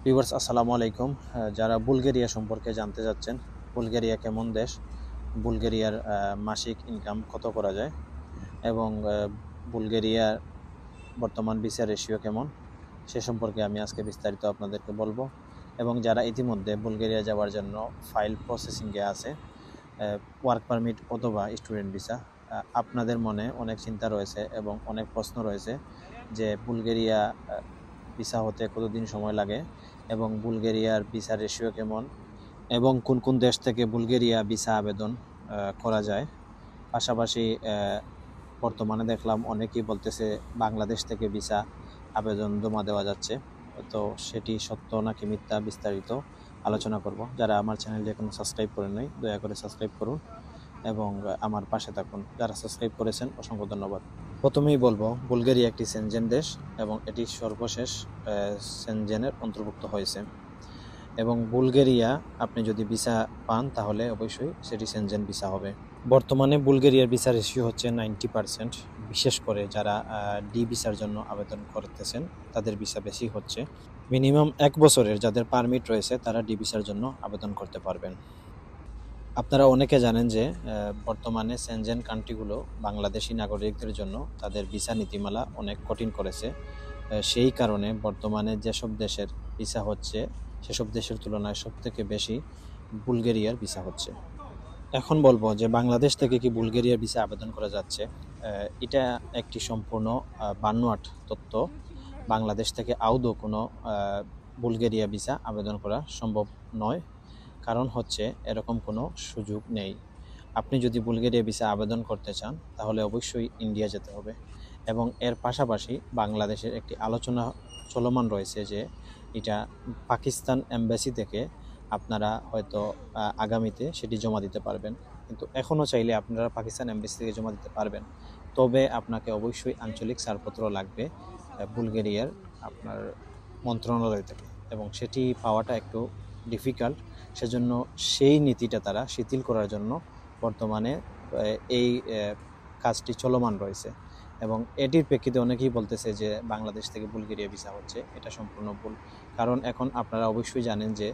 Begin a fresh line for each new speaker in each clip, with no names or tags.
Viewers আসসালামু আলাইকুম। যারা বুলগেরিয়া সম্পর্কে জানতে চাচ্ছেন, বুলগেরিয়া কেমন দেশ, বুলগেরিয়ার মাসিক ইনকাম কত করা যায় এবং বুলগেরিয়ার বর্তমান ভিসা রেশিও কেমন, সে সম্পর্কে আমি আজকে বিস্তারিত আপনাদেরকে বলবো। এবং যারা ইতিমধ্যে বুলগেরিয়া যাওয়ার জন্য ফাইল প্রসেসিংয়ে আছে, ওয়ার্ক পারমিট অথবা স্টুডেন্ট ভিসা, আপনাদের মনে অনেক চিন্তা রয়েছে এবং অনেক প্রশ্ন রয়েছে যে বুলগেরিয়া ভিসা হতে কতদিন সময় লাগে এবং বুলগেরিয়ার ভিসা রেশিও কেমন এবং কোন কোন দেশ থেকে বুলগেরিয়া ভিসা আবেদন করা যায়। পাশাপাশি বর্তমানে দেখলাম অনেকেই বলতেছে বাংলাদেশ থেকে ভিসা আবেদন জমা দেওয়া যাচ্ছে, তো সেটি সত্য নাকি মিথ্যা বিস্তারিত আলোচনা করব। যারা আমার চ্যানেলটি এখনো সাবস্ক্রাইব করেন নাই, দয়া করে সাবস্ক্রাইব করুন এবং আমার পাশে থাকুন। যারা সাবস্ক্রাইব করেছেন অসংখ্য ধন্যবাদ। প্রথমেই বলবো, বুলগেরিয়া একটি সেনজেন দেশ এবং এটি সর্বশেষ সেনজেনের অন্তর্ভুক্ত হয়েছে এবং বুলগেরিয়া আপনি যদি ভিসা পান তাহলে অবশ্যই সেটি সেনজেন ভিসা হবে। বর্তমানে বুলগেরিয়ার ভিসা রেশিও হচ্ছে 90%। বিশেষ করে যারা ডি ভিসার জন্য আবেদন করতেছেন তাদের ভিসা বেশি হচ্ছে। মিনিমাম 1 বছরের যাদের পারমিট রয়েছে তারা ডি ভিসার জন্য আবেদন করতে পারবেন। আপনারা অনেকে জানেন যে বর্তমানে সেনজেন কান্ট্রিগুলো বাংলাদেশি নাগরিকদের জন্য তাদের ভিসা নীতিমালা অনেক কঠিন করেছে। সেই কারণে বর্তমানে যেসব দেশের ভিসা হচ্ছে সেসব দেশের তুলনায় সবথেকে বেশি বুলগেরিয়ার ভিসা হচ্ছে। এখন বলবো যে বাংলাদেশ থেকে কি বুলগেরিয়ার ভিসা আবেদন করা যাচ্ছে, এটা একটি সম্পূর্ণ বানোয়াট তথ্য। বাংলাদেশ থেকে আদৌ কোনো বুলগেরিয়া ভিসা আবেদন করা সম্ভব নয়, কারণ হচ্ছে এরকম কোনো সুযোগ নেই। আপনি যদি বুলগেরিয়া ভিসা আবেদন করতে চান তাহলে অবশ্যই ইন্ডিয়া যেতে হবে এবং এর পাশাপাশি বাংলাদেশের একটি আলোচনা চলমান রয়েছে যে এটা পাকিস্তান এম্বাসি থেকে আপনারা হয়তো আগামীতে সেটি জমা দিতে পারবেন, কিন্তু এখনও চাইলে আপনারা পাকিস্তান এম্বাসি থেকে জমা দিতে পারবেন। তবে আপনাকে অবশ্যই আঞ্চলিক ছাড়পত্র লাগবে বুলগেরিয়ার আপনার মন্ত্রণালয় থেকে এবং সেটি পাওয়াটা একটু ডিফিকাল্ট। সেজন্য সেই নীতিটা তারা শিথিল করার জন্য বর্তমানে এই কাজটি চলমান রয়েছে এবং এটির প্রেক্ষিতে অনেকেই বলতেছে যে বাংলাদেশ থেকে বুলগেরিয়া ভিসা হচ্ছে। এটা সম্পূর্ণ ভুল, কারণ এখন আপনারা অবশ্যই জানেন যে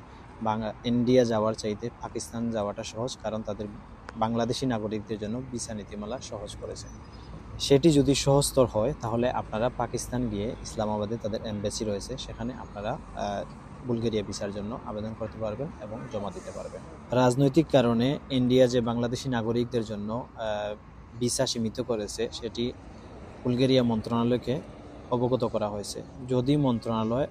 ইন্ডিয়া যাওয়ার চাইতে পাকিস্তান যাওয়াটা সহজ, কারণ তাদের বাংলাদেশি নাগরিকদের জন্য ভিসা নীতিমালা সহজ করেছে। সেটি যদি সহজতর হয় তাহলে আপনারা পাকিস্তান গিয়ে ইসলামাবাদে তাদের এম্বাসি রয়েছে, সেখানে আপনারা বুলগেরিয়া ভিসার জন্য আবেদন করতে পারবেন এবং জমা দিতে পারবেন। রাজনৈতিক কারণে ইন্ডিয়া যে বাংলাদেশি নাগরিকদের জন্য ভিসা সীমিত করেছে সেটি বুলগেরিয়া মন্ত্রণালয়কে অবগত করা হয়েছে। যদি মন্ত্রণালয়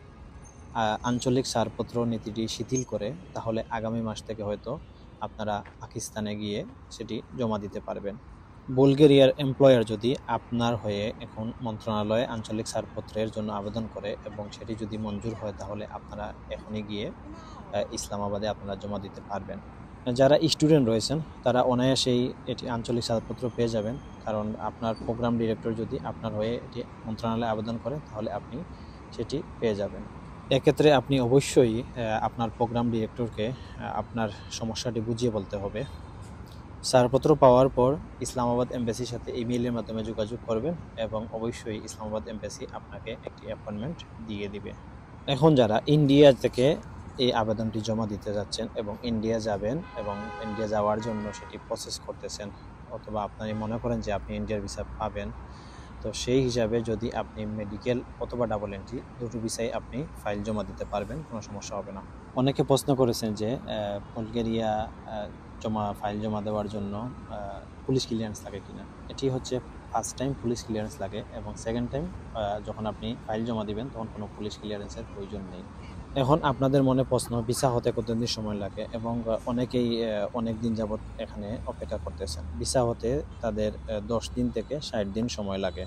আঞ্চলিক ছাড়পত্র নীতিটি শিথিল করে তাহলে আগামী মাস থেকে হয়তো আপনারা পাকিস্তানে গিয়ে সেটি জমা দিতে পারবেন। বুলগেরিয়ার এমপ্লয়ার যদি আপনার হয়ে এখন মন্ত্রণালয়ে আঞ্চলিক ছাড়পত্রের জন্য আবেদন করে এবং সেটি যদি মঞ্জুর হয় তাহলে আপনারা এখনই গিয়ে ইসলামাবাদে আপনারা জমা দিতে পারবেন। যারা স্টুডেন্ট রয়েছেন তারা অনায়াসেই এটি আঞ্চলিক ছাড়পত্র পেয়ে যাবেন, কারণ আপনার প্রোগ্রাম ডিরেক্টর যদি আপনার হয়ে এটি মন্ত্রণালয়ে আবেদন করে তাহলে আপনি সেটি পেয়ে যাবেন। এক্ষেত্রে আপনি অবশ্যই আপনার প্রোগ্রাম ডিরেক্টরকে আপনার সমস্যাটি বুঝিয়ে বলতে হবে। ছাড়পত্র পাওয়ার পর ইসলামাবাদ এম্বাসির সাথে ইমেইলের মাধ্যমে যোগাযোগ করবেন এবং অবশ্যই ইসলামাবাদ এম্বাসি আপনাকে একটি অ্যাপয়েন্টমেন্ট দিয়ে দিবে। এখন যারা ইন্ডিয়া থেকে এই আবেদনটি জমা দিতে যাচ্ছেন এবং ইন্ডিয়া যাবেন এবং ইন্ডিয়া যাওয়ার জন্য সেটি প্রসেস করতেছেন, অথবা আপনি মনে করেন যে আপনি ইন্ডিয়ার ভিসা পাবেন, তো সেই হিসাবে যদি আপনি মেডিকেল অথবা ডাবল এন্ট্রি দুটো ভিসায় আপনি ফাইল জমা দিতে পারবেন, কোনো সমস্যা হবে না। অনেকে প্রশ্ন করেছেন যে বুলগেরিয়া ফাইল জমা দেওয়ার জন্য পুলিশ ক্লিয়ারেন্স লাগে কিনা। এটি হচ্ছে ফার্স্ট টাইম পুলিশ ক্লিয়ারেন্স লাগে এবং সেকেন্ড টাইম যখন আপনি ফাইল জমা দিবেন তখন কোনো পুলিশ ক্লিয়ারেন্সের প্রয়োজন নেই। এখন আপনাদের মনে প্রশ্ন, ভিসা হতে কতদিন সময় লাগে এবং অনেকেই অনেক দিন যাবৎ এখানে অপেক্ষা করতেছেন। ভিসা হতে তাদের 10 দিন থেকে 60 দিন সময় লাগে।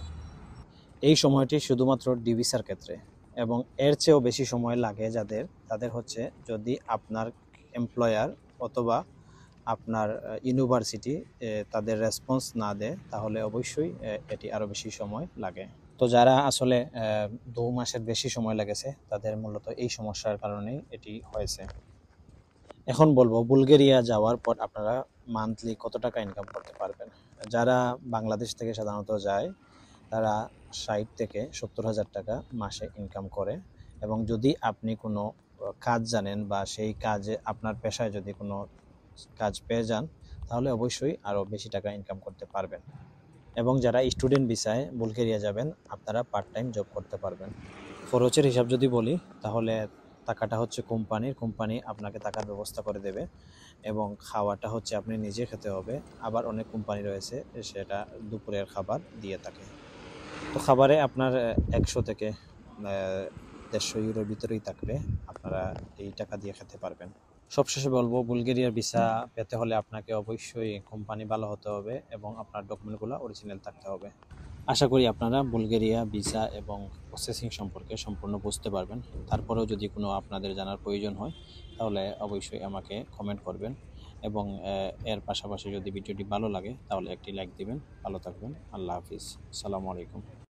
এই সময়টি শুধুমাত্র ডি ভিসার ক্ষেত্রে, এবং এর চেয়েও বেশি সময় লাগে তাদের হচ্ছে যদি আপনার এমপ্লয়ার অথবা আপনার ইউনিভার্সিটি তাদের রেসপন্স না দেয় তাহলে অবশ্যই এটি আরও বেশি সময় লাগে। তো যারা আসলে 2 মাসের বেশি সময় লেগেছে তাদের মূলত এই সমস্যার কারণেই এটি হয়েছে। এখন বলবো বুলগেরিয়া যাওয়ার পর আপনারা মান্থলি কত টাকা ইনকাম করতে পারবেন। যারা বাংলাদেশ থেকে সাধারণত যায় তারা 60 থেকে 70 হাজার টাকা মাসে ইনকাম করে, এবং যদি আপনি কোনো কাজ জানেন বা সেই কাজে আপনার পেশায় যদি কোনো কাজ পেয়ে যান, তাহলে অবশ্যই আরও বেশি টাকা ইনকাম করতে পারবেন। এবং যারা স্টুডেন্ট ভিসায় বুলগেরিয়া যাবেন, আপনারা পার্ট টাইম জব করতে পারবেন। খরচের হিসাব যদি বলি, তাহলে টাকাটা হচ্ছে কোম্পানি আপনাকে টাকার ব্যবস্থা করে দেবে, এবং খাওয়াটা হচ্ছে আপনি নিজে খেতে হবে। আবার অনেক কোম্পানি রয়েছে সেটা দুপুরের খাবার দিয়ে থাকে। তো খাবারে আপনার 100 থেকে 150 ইউরোর ভিতরেই থাকবে, আপনারা এই টাকা দিয়ে খেতে পারবেন। সবশেষে বলবো, বুলগেরিয়ার ভিসা পেতে হলে আপনাকে অবশ্যই কোম্পানি ভালো হতে হবে এবং আপনার ডকুমেন্টগুলো অরিজিনাল থাকতে হবে। আশা করি আপনারা বুলগেরিয়া ভিসা এবং প্রসেসিং সম্পর্কে সম্পূর্ণ বুঝতে পারবেন। তারপরেও যদি কোনো আপনাদের জানার প্রয়োজন হয়, তাহলে অবশ্যই আমাকে কমেন্ট করবেন, এবং এর পাশাপাশি যদি ভিডিওটি ভালো লাগে তাহলে একটি লাইক দিবেন। ভালো থাকবেন। আল্লাহ হাফিজ। আসসালামু আলাইকুম।